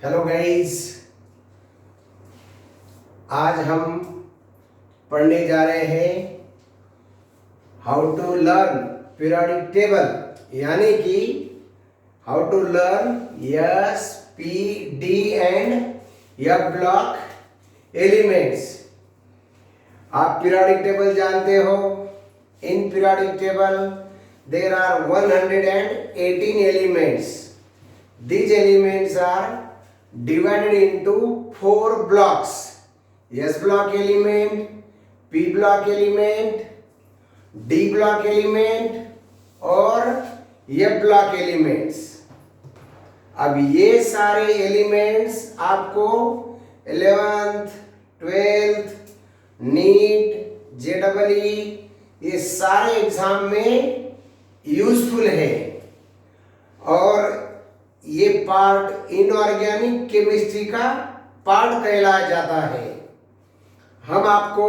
Hello guys, आज हम पढ़ने जा रहे हैं how to learn periodic table, यानी कि how to learn S P D and F block elements. आप पीरियोडिक टेबल जानते हो। In periodic table there are 118 elements. These elements are divided into 4 blocks: S block element, P block element, D block element और F block elements. अब ये सारे elements आपको 11th, 12th, NEET, JEE ये सारे exam में यूजफुल है। और ये पार्ट इनऑर्गेनिक केमिस्ट्री का पार्ट कहलाया जाता है। हम आपको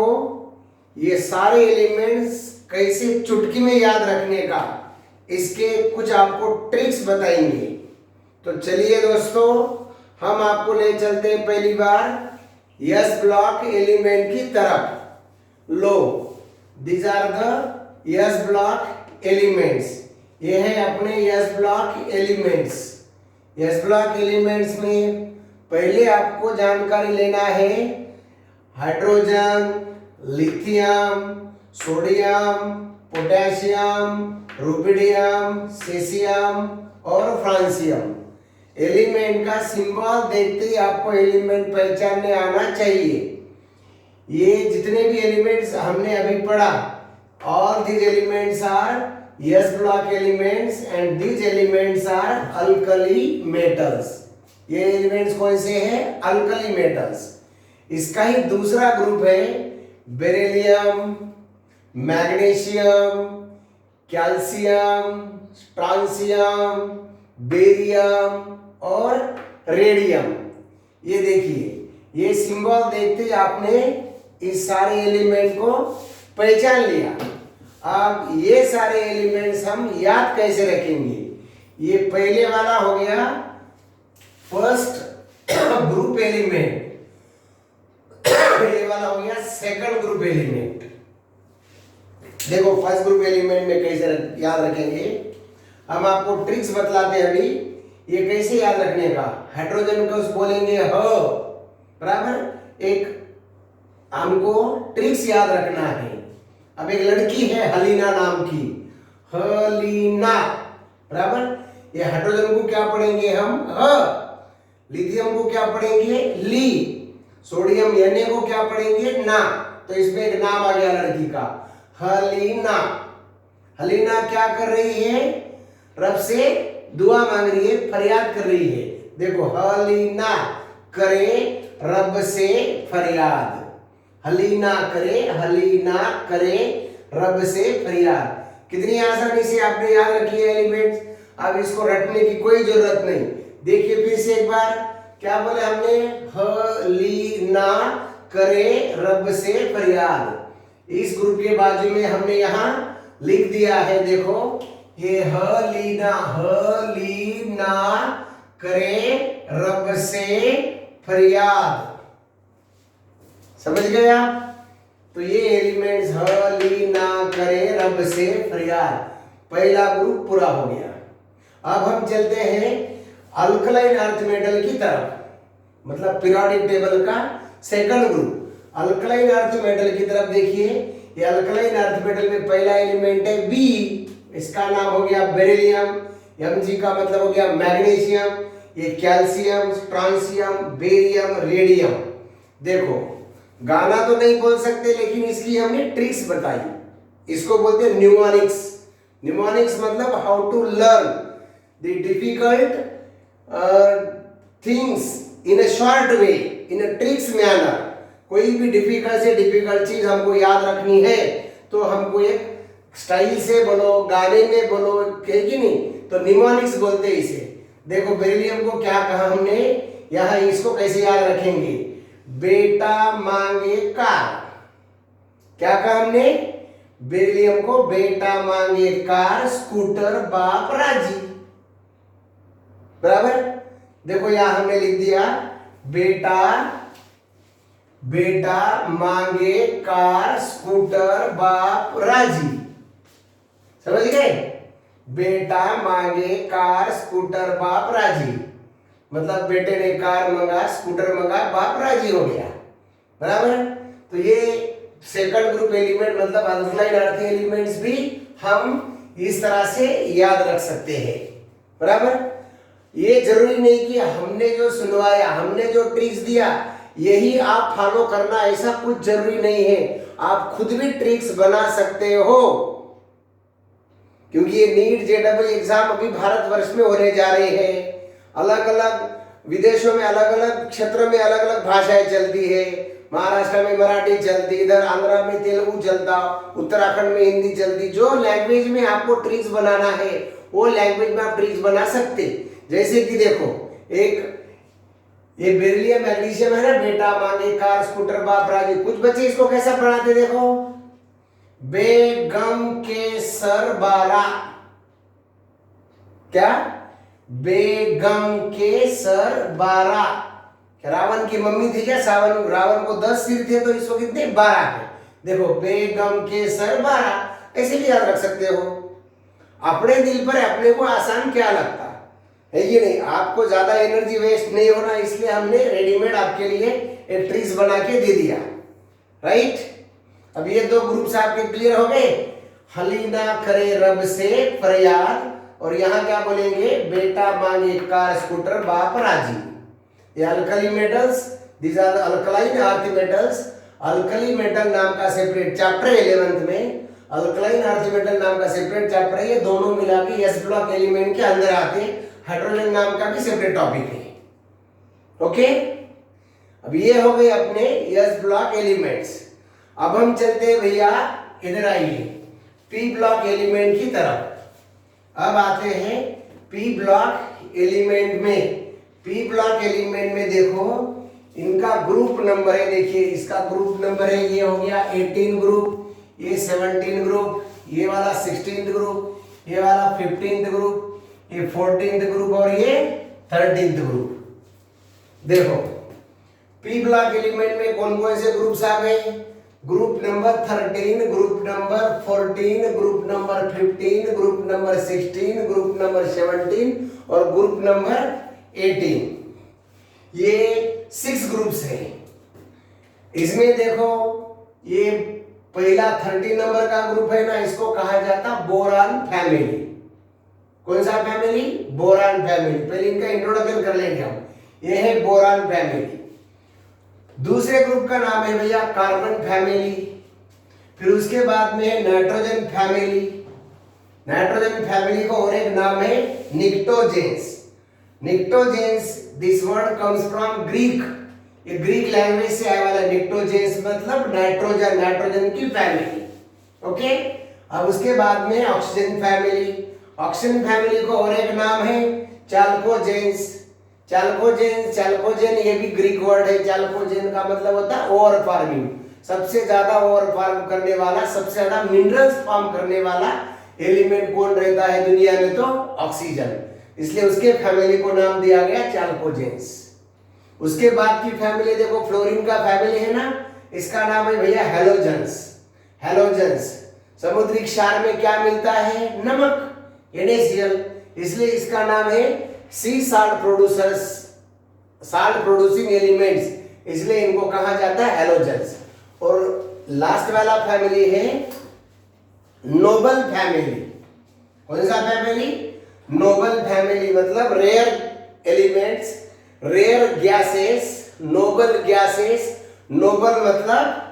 ये सारे एलिमेंट्स कैसे चुटकी में याद रखने का, इसके कुछ आपको ट्रिक्स बताएंगे। तो चलिए दोस्तों, हम आपको ले चलते हैं पहली बार एस ब्लॉक एलिमेंट की तरफ। लो, these are the S block elements. ये है अपने S block elements. S block elements में पहले आपको जानकारी लेना है hydrogen, lithium, sodium, potassium, rubidium, caesium और फ्रांसियम। एलिमेंट का सिंबल देखते ही आपको एलिमेंट पहचानने आना चाहिए। ये जितने भी एलिमेंट्स हमने अभी पढ़ा, all these elements are S block elements and these elements are alkali metals. ये एलिमेंट्स कौन से हैं? Alkali metals. इसका ही दूसरा ग्रुप है beryllium, magnesium, calcium, strontium, barium और रेडियम। ये देखिए, ये सिंबल देखते ही आपने इस सारे एलिमेंट को पहचान लिया। अब ये सारे एलिमेंट्स हम याद कैसे रखेंगे? ये पहले वाला हो गया फर्स्ट ग्रुप एलिमेंट, पहले वाला हो गया सेकंड ग्रुप एलिमेंट। देखो फर्स्ट ग्रुप एलिमेंट में कैसे याद रखेंगे, हम आपको ट्रिक्स बतलाते हैं अभी। ये कैसे याद रखने का? हाइड्रोजन को बोलेंगे ह, बराबर। एक हमको ट्रिक्स याद रखना है। अब एक लड़की है हलीना नाम की, हलीना, बराबर। ये हाइड्रोजन को क्या पढ़ेंगे हम? ह। लिथियम को क्या पढ़ेंगे? ली। सोडियम Na को क्या पढ़ेंगे? ना। तो इसमें एक नाम आ गया लड़की का, हलीना। हलीना क्या कर रही है? रब से दुआ मांग रही है, फरियाद कर रही है। देखो, हलीना करे रब से फरियाद। हलीना करे रब से फरियाद। कितनी आसानी से आपने याद रखी है एलिमेंट्स। अब इसको रटने की कोई जरूरत नहीं। देखिए फिर से एक बार, क्या बोले हमने? हलीना करे रब से फरियाद। इस ग्रुप के बाजू में हमने यहाँ लिख दिया है, देखो, ये हलीना करे रब से फरियाद। समझ गए आप? तो ये एलिमेंट्स हलीना करे रब से फरियाद, पहला ग्रुप पूरा हो गया। अब हम चलते हैं अल्कलाइन अर्थ मेटल की तरफ, मतलब पीरियोडिक टेबल का second group. Alkaline earth metal की तरफ देखिए। ये अल्कलाइन अर्थ मेटल में पहला एलिमेंट है बी, इसका नाम हो गया बेरिलियम। Mg का मतलब हो गया मैग्नीशियम। ये कैल्शियम, स्ट्रांसियम, बेरियम, रेडियम। देखो, गाना तो नहीं बोल सकते, लेकिन इसकी हमने ट्रिक्स बताई। इसको बोलते हैं न्यूमोनिक्स। न्यूमोनिक्स मतलब how to learn the difficult things in a short way, in a tricks manner. कोई भी डिफिकल्ट से डिफिकल्ट चीज हमको याद रखनी है तो हमको एक स्टाइल से बोलो, गाने में बोलो, कहे कि नहीं, तो न्यूमोनिक्स बोलते हैं इसे। देखो, बेरिलियम को क्या कहा हमने यहाँ, इसको कैसे याद रखेंगे? बेटा मांगे कार। क्या कहा हमने? बेरिलियम को बेटा मांगे कार, स्कूटर बाप राजी, बराबर। देखो यहां हमने लिख दिया बेटा बेटा मांगे कार स्कूटर बाप राजी। समझ गए? बेटा मांगे कार स्कूटर बाप राजी, मतलब बेटे ने कार मंगा स्कूटर मंगा बाप राजी हो गया। बराबर? तो ये सेकंड ग्रुप एलिमेंट मतलब अल्कलाइन अर्थ एलिमेंट्स भी हम इस तरह से याद रख सकते हैं। बराबर? ये जरूरी नहीं कि हमने जो सुनवाया, हमने जो ट्रिक्स दिया यही आप फॉलो करना, ऐसा कुछ जरूरी नहीं है। आप खुद भी ट्रिक्स बना सकते हो, क्योंकि ये नीट जेडबल एग्जाम अभी भारतवर्ष में होने जा रहे हैं। अलग अलग विदेशों में अलग अलग क्षेत्रों में अलग अलग भाषाएं चलती है। महाराष्ट्र में मराठी चलती, इधर आंध्रा में तेलुगु चलता, उत्तराखंड में हिंदी चलती। जो लैंग्वेज में आपको ट्रिक्स बनाना है वो लैंग्वेज में आप ट्रिक्स बना सकते। जैसे कि देखो एक ये बेरिलियम मैग्नीशियम है ना, बेटा मांगे कार स्कूटर बाप राजी। कुछ बच्चे इसको कैसा पढ़ाते देखो, बेगम के सर 12। क्या? बेगम के सर 12। रावण की मम्मी थी क्या? रावण को 10 सिर थे तो इसको कितने? 12 है। देखो बेगम के सर 12 ऐसे भी याद रख सकते हो। अपने दिल पर अपने को आसान क्या लगता है ये नहीं, आपको ज्यादा एनर्जी वेस्ट नहीं होना, इसलिए हमने रेडीमेड आपके लिए एक ट्रिक्स बना के दे दिया। राइट? अब ये दो ग्रुप्स आपके क्लियर हो गए। हलीना करे रब से फरियाद, और यहाँ क्या बोलेंगे? बेटा मांगे कार स्कूटर बाप राजी। ये alkali metals, these are alkaline earth metals. Alkali metal नाम का सेपरेट चैप्टर 11th में, अल्कलाइन अर्थ मेटल नाम का सेपरेट चैप्टर है। ये दोनों मिला के एस ब्लॉक एलिमेंट के अंदर आते। हाइड्रोजन नाम का भी सेपरेट टॉपिक है। ओके, अब ये हो गए अपने एस ब्लॉक एलिमेंट्स। अब हम चलते हैं भैया, इधर आइए पी ब्लॉक एलिमेंट की तरफ। अब आते हैं पी ब्लॉक एलिमेंट में। पी ब्लॉक एलिमेंट में देखो इनका ग्रुप नंबर है। देखिए इसका ग्रुप नंबर है, ये हो गया 18 ग्रुप, ये 17 ग्रुप, ये वाला 16th ग्रुप, ये वाला 15th ग्रुप, ये 14th ग्रुप और ये 13th ग्रुप। देखो पी ब्लॉक एलिमेंट में कौन कौन से ग्रुप्स आ गए? Group number 13, group number 14, group number 15, group number 16, group number 17 और ग्रुप नंबर 18। ये 6 ग्रुप्स हैं। इसमें देखो ये पहला 30 नंबर का ग्रुप है ना, इसको कहा जाता बोरान फैमिली। कौन सा फैमिली? Boron family. पहले इनका इंट्रोडक्शन कर लेंगे हम। ये है बोरान फैमिली। दूसरे ग्रुप का नाम है भैया कार्बन फैमिली। फिर उसके बाद में है नाइट्रोजन फैमिली। नाइट्रोजन फैमिली को और एक नाम है pnictogens. Pnictogens, this word comes from Greek. ये ग्रीक लैंग्वेज से आया वाला निक्टोजेंस मतलब नाइट्रोजन, नाइट्रोजन की फैमिली। ओके, अब उसके बाद में ऑक्सीजन फैमिली। ऑक्सीजन फैमिली को और एक नाम है चाल्कोजेंस। चाल्कोजेन ये भी ग्रीक वर्ड है। चाल्कोजेन का मतलब होता है ओवर फार्मिंग, सबसे ज्यादा ओवर फार्म करने वाला, सबसे ज्यादा मिनरल्स फॉर्म करने वाला एलिमेंट कौन रहता है दुनिया में? तो ऑक्सीजन। इसलिए उसके फैमिली को नाम दिया गया चाल्कोजेंस। उसके बाद की फैमिली देखो, फ्लोरीन का फैमिली है ना, इसका नाम है भैया हेलोजेंस। हेलोजेंस समुद्री क्षार में क्या मिलता है? नमक, NaCl। इसलिए इसका नाम है sea salt producers, salt producing elements, इसलिए इनको कहा जाता है हेलोजेंस। और लास्ट वाला फैमिली है नोबल फैमिली। कौन सा फैमिली? नोबल फैमिली मतलब rare elements, rare gases, noble gases. Noble मतलब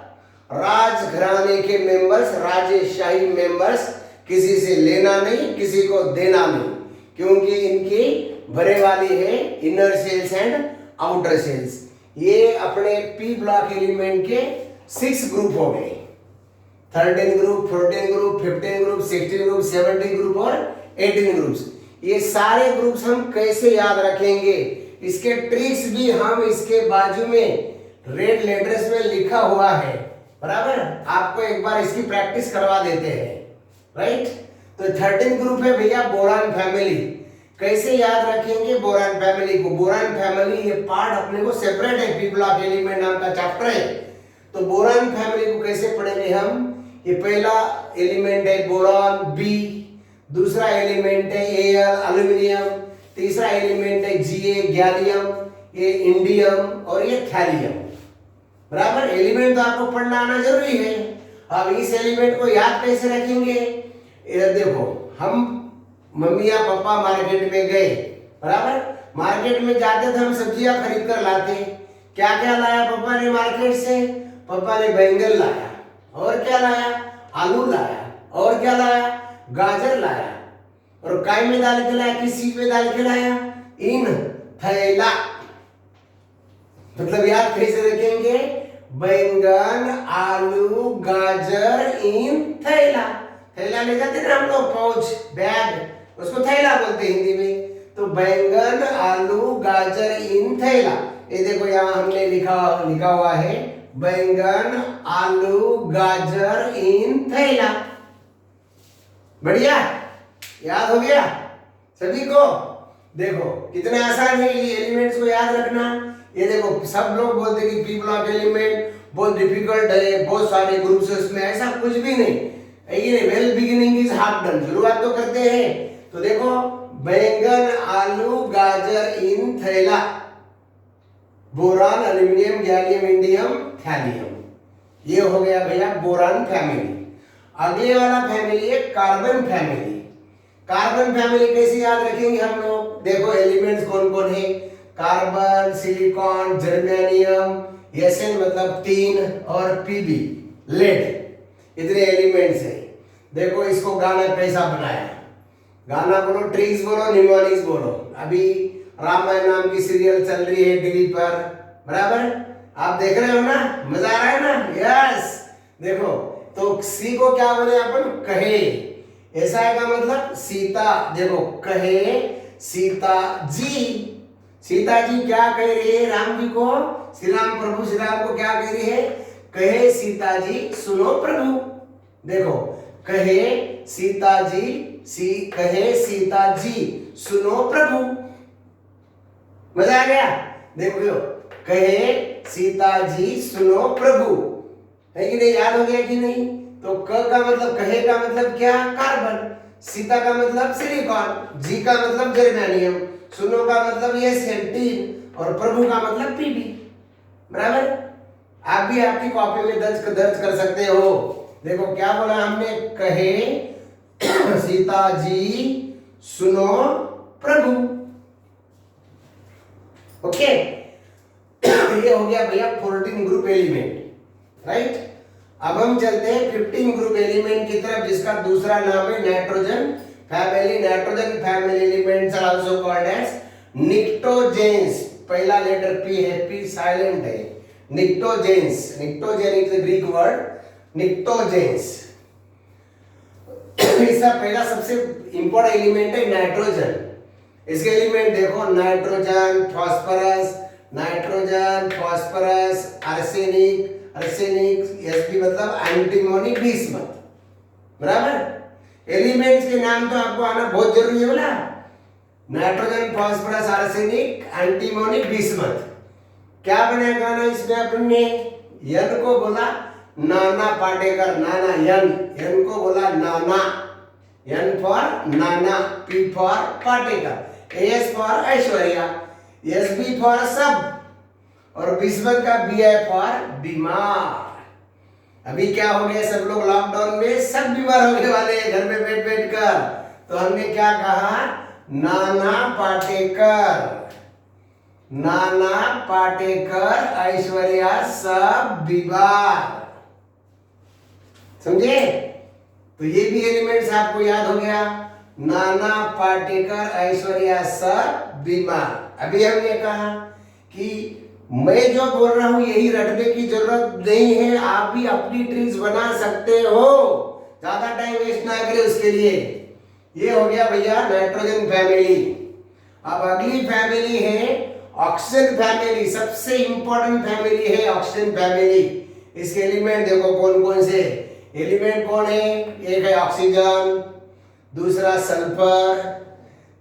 राजघराने के मेंबर्स, राजशाही मेंबर्स, किसी से लेना नहीं, किसी को देना नहीं, क्योंकि इनकी भरे वाली है inner shells and outer shells. ये अपने पी ब्लॉक एलिमेंट के 6 ग्रुप हो गए। 13 group, 14 group, 15 group, 16 group, 17 group और 18 ग्रुप्स। ये सारे ग्रुप्स हम कैसे याद रखेंगे, इसके ट्रिक्स भी हम इसके बाजू में रेड लेटर्स में लिखा हुआ है। बराबर, आपको एक बार इसकी प्रैक्टिस करवा देते हैं। राइट, तो 13 ग्रुप है भैया बोरान फैमिली। कैसे याद रखेंगे बोरान फैमिली को? बोरान फैमिली ये पार्ट अपने को सेपरेट है, पीपल ऑफ एलिमेंट नाम का चैप्टर है। तो बोरान फैमिली को कैसे पढ़ेंगे हम? ये पहला एलिमेंट है बोरान बी, दूसरा एलिमेंट है एल एल्यूमिनियम, तीसरा एलिमेंट है जीए गैलियम, ये इंडियम और ये थैलियम। बराबर, एलिमेंट तो आपको पढ़ना आना जरूरी है। अब इस एलिमेंट को याद कैसे रखेंगे? देखो, हम मम्मी या पापा मार्केट में गए, बराबर, मार्केट में जाते थे हम सब्जियां खरीद कर लाते। क्या क्या लाया पापा ने मार्केट से? पापा ने बैंगन लाया, और क्या लाया? आलू लाया, और क्या लाया? गाजर लाया। और काय में डाल के लाया? किस चीज में डाल के लाया? इन थैला। मतलब याद कैसे रखेंगे? बैंगन, आलू, गाजर इन थैला। थैला ले जाते ना हम लोग, पाउच, बैग, उसको थैला बोलते हैं हिंदी में। तो बैंगन, आलू, गाजर इन थैला। ये देखो यहाँ हमने लिखा हुआ है बैंगन, आलू, गाजर इन थैला। बढ़िया, याद हो गया सभी को? देखो कितना आसान है ये एलिमेंट्स को याद रखना। ये देखो सब लोग बोलते हैं कि पीपल ऑफ एलिमेंट बहुत डिफिकल्ट है, बहुत सारे ग्रुप्स है उसमें, ऐसा कुछ भी नहीं है। Well beginning is half done, शुरुआत तो करते हैं। तो देखो बैंगन, आलू, गाजर इन थैला, boron, aluminium, gallium, indium, thallium. ये हो गया भैया बोरान फैमिली। अगले वाला फैमिली है कार्बन फैमिली। कार्बन फैमिली कैसे याद रखेंगे हम लोग? देखो एलिमेंट्स कौन कौन है? कार्बन, सिलिकॉन, जर्मेनियम, Sn मतलब तीन, और Pb लेड, इतने एलिमेंट्स है। देखो इसको गाना कैसा बनाया? गाना बोलो, ट्रीज बोलो, निमोनिक्स बोलो। अभी रामायण नाम की सीरियल चल रही है टीवी पर, बराबर, आप देख रहे हो ना? मजा आ रहा है ना? यस। देखो तो सी को क्या बोले अपन? कहे। ऐसा है का मतलब सीता। देखो कहे सीता जी। सीता जी क्या कह रही है राम जी को? श्री राम प्रभु श्री राम को क्या कह रही है? कहे सीता जी सुनो प्रभु। देखो कहे सीता जी, कहे सीता जी सुनो प्रभु। मजा आ गया? देखो कहे सीता जी सुनो प्रभु, है कि नहीं? याद हो गया कि नहीं? तो क का मतलब, कहे का मतलब क्या? कार्बन, सीता का मतलब सिलिकॉन, जी का मतलब जर्मेनियम, सुनो का मतलब ये सेंटीन, और प्रभु का मतलब पीबी। बराबर, आप भी आपकी कॉपी में दर्ज कर सकते हो। देखो क्या बोला हमने? कहे सीता जी सुनो प्रभु। ओके, ये हो गया भैया 14 ग्रुप एलिमेंट, राइट। अब हम चलते हैं 15 ग्रुप एलिमेंट की तरफ, जिसका दूसरा नाम है nitrogen family. Nitrogen family elements are also called as pnictogens. पहला लेटर पी है, पी साइलेंट है। Pnictogens, pnictogen is the Greek word pnictogens. इसका पहला सबसे इंपॉर्टेंट एलिमेंट है नाइट्रोजन। इसके एलिमेंट देखो, nitrogen, phosphorus, nitrogen, phosphorus, arsenic, arsenic, Sp मतलब एंटीमोनी, बिस्मथ। बराबर, एलिमेंट्स के नाम तो आपको आना बहुत जरूरी है। बोला nitrogen, phosphorus, arsenic, antimony, bismuth. क्या बनाया गाना इसमें अपने? यन को बोला नाना पाटेकर, नाना यन, यन को बोला नाना, यन for Nana, P for Patekar, S for Aishwarya, SB for सब, और बिस्मथ का बी है फॉर बीमार। अभी क्या हो गया? सब लोग लॉकडाउन में सब बीमार होने वाले हैं घर में बैठ कर। तो हमने क्या कहा? नाना पाटेकर, नाना पाटेकर, ऐश्वर्या सब बीमार। समझे? तो ये भी एलिमेंट्स आपको याद हो गया, नाना पाटेकर, ऐश्वर्या सब बीमार। अभी हमने कहा कि मैं जो बोल रहा हूं यही रटने की जरूरत नहीं है, आप भी अपनी ट्रीज बना सकते हो, ज्यादा टाइम वेस्ट ना करें उसके लिए। ये हो गया भैया नाइट्रोजन फैमिली। अब अगली फैमिली है ऑक्सीजन फैमिली। सबसे इंपॉर्टेंट फैमिली है ऑक्सीजन फैमिली। इसके एलिमेंट देखो कौन कौन से एलिमेंट कौन है? एक है ऑक्सीजन, दूसरा सल्फर,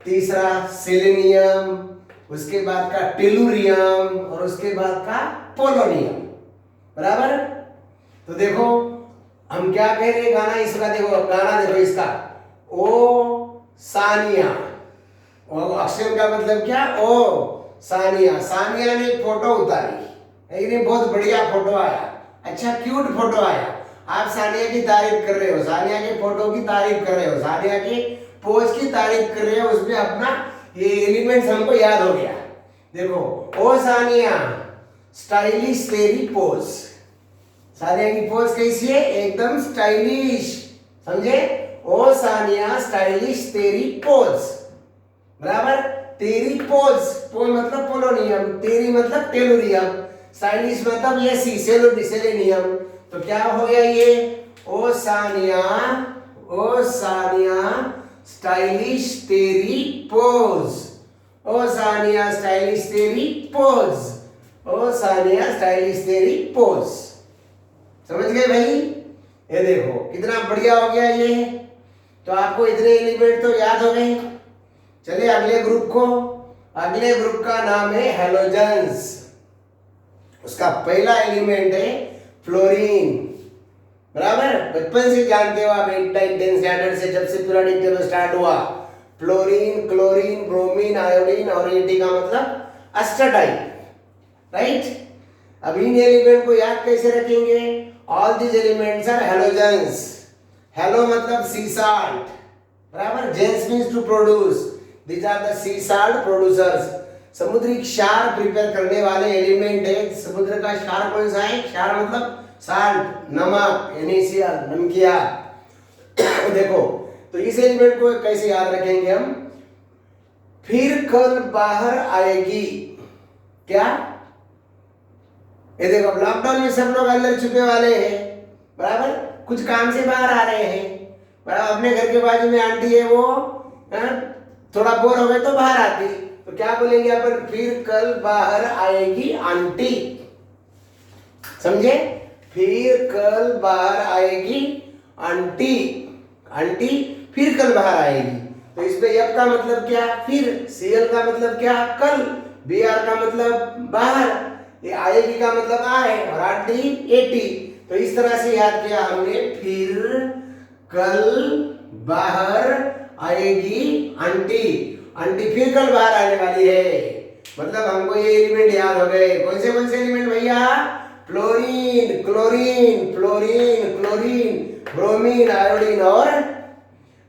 तीसरा सेलेनियम, उसके बाद का टेलुरियम और उसके बाद का पोलोनियम। बराबर। तो देखो हम क्या कह रहे हैं, गाना इसका देखो, गाना देखो इसका, ओ सानिया, और अक्षर का मतलब क्या, ओ सानिया। सानिया ने एक फोटो उतारी, एक बहुत बढ़िया फोटो आया, अच्छा क्यूट फोटो आया। आप सानिया की तारीफ कर रहे हो, सानिया के फोटो की तारीफ कर रहे हो, सानिया की पोज की तारीफ कर रहे हो, उसमें अपना ये एलिमेंट्स हमको याद हो गया। देखो, ओ सानिया स्टाइलिश तेरी पोज, सानिया की पोज कैसी है, एकदम स्टाइलिश, समझे। ओ सानिया स्टाइलिश तेरी पोज, बराबर। तेरी पोज, पोज मतलब पोलोनियम, तेरी मतलब टेलुरियम, स्टाइलिश मतलब ये सेलेनियम। तो क्या हो गया ये, ओ सानिया स्टाइलिश तेरी पोज, ओ सानिया स्टाइलिश तेरी पोज, ओ सानिया स्टाइलिश तेरी पोज। समझ गए भाई। ये देखो कितना बढ़िया हो गया ये। तो आपको इतने एलिमेंट तो याद हो गए। चलिए अगले ग्रुप को, अगले ग्रुप का नाम है हैलोजेंस। उसका पहला एलिमेंट है फ्लोरीन, बराबर। बचपन से जानते हो आप, 8, 9, 10 स्टैंडर्ड से, जब से पीरियोडिक टेबल स्टार्ट हुआ, फ्लोरीन, क्लोरीन, ब्रोमीन, आयोडीन और एटी का मतलब एस्टाडाइन, राइट। अब इन एलिमेंट को याद कैसे रखेंगे, all these elements are halogens. Halo मतलब सी साल्ट, बराबर। Gens means to produce, these are the sea salt producers। समुद्री क्षार प्रिपेयर करने वाले एलिमेंट है। समुद्र का क्षार कौन सा है, क्षार मतलब साल्ट, नमक, NaCl, नमकिया। देखो तो इस एलिमेंट को कैसे याद रखेंगे हम, फिर कल बाहर आएगी, क्या, ये देखो लॉकडाउन में सब लोग अंदर छुपे वाले हैं, बराबर, कुछ काम से बाहर आ रहे हैं, बराबर। अपने घर के बाजू में आंटी है, वो थोड़ा बोर हो गए तो बाहर आती, तो क्या बोलेंगे अपन, फिर कल बाहर आएगी आंटी, समझे। फिर कल बाहर आएगी आंटी, आंटी फिर कल बाहर आएगी। तो इसमें एफ का मतलब क्या, फिर, Cl का मतलब क्या, कल, Br का मतलब बाहर, ये आएगी का मतलब आए, और आंटी एटी। तो इस तरह से याद किया हमने, फिर कल बाहर आएगी आंटी, आंटी फिर कल बाहर आने वाली है। मतलब हमको ये एलिमेंट याद हो गए। कौन से एलिमेंट भैया, fluorine, chlorine, fluorine, chlorine, bromine, iodine और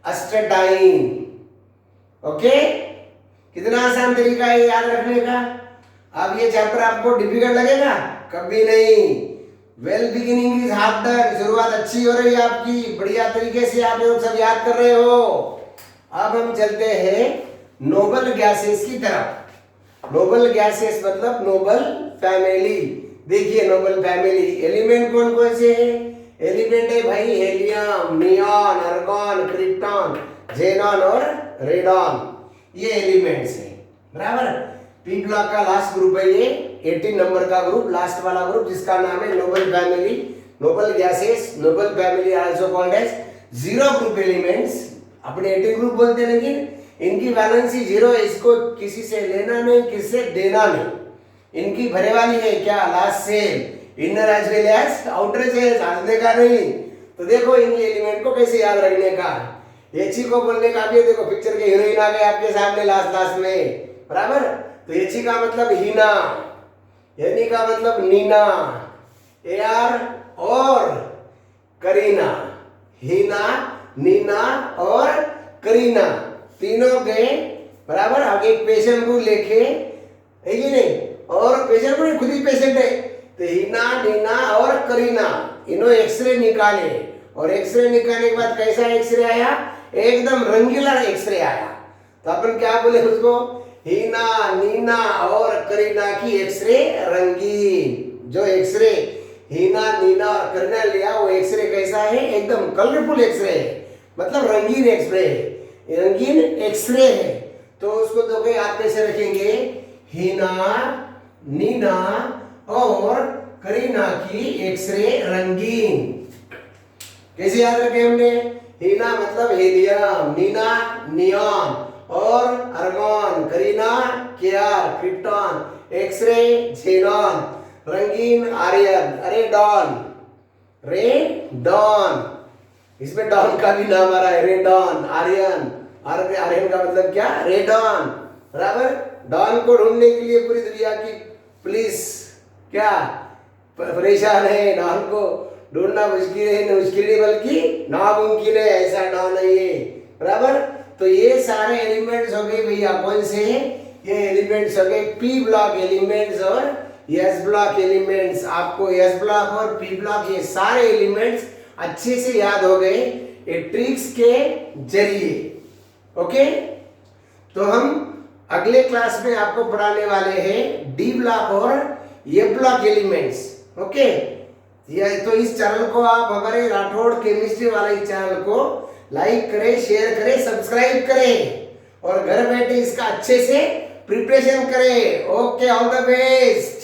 एस्टाडाइन। ओके, कितना आसान तरीका है याद रखने का। अब ये चैप्टर आपको डिफिकल्ट लगेगा, कभी नहीं। Well beginning is half done, शुरुआत अच्छी हो रही है आपकी, बढ़िया तरीके से आप लोग सब याद कर रहे हो। अब हम चलते हैं नोबल गैसेस की तरफ। नोबल गैसेस मतलब नोबल फैमिली। देखिए नोबल फैमिली, एलिमेंट कौन कौन से हैं, एलिमेंट है भाई helium, neon, argon, krypton, xenon और रेडॉन, ये एलिमेंट्स हैं, बराबर। पी ब्लॉक का लास्ट ग्रुप है ये, 18 नंबर का ग्रुप, लास्ट वाला ग्रुप, जिसका नाम है noble family, noble gases. Noble family also called as zero group elements. अपने 18 ग्रुप बोलते हैं, लेकिन इनकी वैलेंसी जीरो है, इसको किसी से लेना नहीं, किससे देना नहीं। इनकी भरे वाली है क्या, last shell, inner as well as outer shell, साधने का नहीं। तो देखो इन एलिमेंट को कैसे याद रखने का, एची को बोलने का भी। देखो पिक्चर के हीरोइन आ गए आपके सामने लास्ट में, बराबर। तो एची का मतलब हीना, एनी का मतलब नीना, AR और करीना, हीना, नीना और करीना, तीनों गए, बराबर। आगे एक पेशेंट को लेके, है कि नहीं, और पेशेंट को खुद ही पेशेंट है, तो हीना, नीना और करीना, इन्हों एक्सरे निकाले, और एक्सरे निकालने के बाद कैसा एक्सरे आया, एकदम रंगीला एक्सरे आया। तो अपन क्या बोले उसको, हीना, नीना और करीना की एक्सरे रंगीन। जो एक्सरे हीना, नीना और करीना लिया, वो एक्सरे कैसा है, एकदम कलरफुल एक्सरे है, मतलब रंगीन एक्सरे है, रंगीन एक्सरे है। तो उसको दो के याद कैसे रखेंगे, हीना, नीना और करीना की एक्सरे रंगीन। कैसे याद रखे हमने, हीना मतलब हेलियम, नीना नियॉन और argon, Kareena, KR, krypton, x ray, xenon, रंगीन, आर्यन, रेडॉन, इसमें डॉन का भी नाम आ रहा है, रेडॉन, आर्यन, आर्यन का मतलब क्या, रेडॉन, बराबर। डॉन को ढूंढने के लिए पूरी दुनिया की पुलिस क्या परेशान है, डॉन को ढूंढना मुश्किल नहीं बल्कि नामुमकिन है, ऐसा डॉन है ये, बराबर। तो ये सारे एलिमेंट्स हो गए भैया, कौन से हैं ये एलिमेंट्स हो गए, पी ब्लॉक एलिमेंट्स और एस ब्लॉक एलिमेंट्स। आपको एस ब्लॉक और पी ब्लॉक ये सारे एलिमेंट्स अच्छे से याद हो गए ये ट्रिक्स के जरिए। ओके, तो हम अगले क्लास में आपको पढ़ाने वाले हैं डी ब्लॉक और ए ब्लॉक एलिमेंट्स। ओके, ये तो इस चैनल को आप हमारे राठौड़ केमिस्ट्री वाले चैनल को लाइक करें, शेयर करें, सब्सक्राइब करें और घर बैठे इसका अच्छे से प्रिपरेशन करें। Okay, all the best.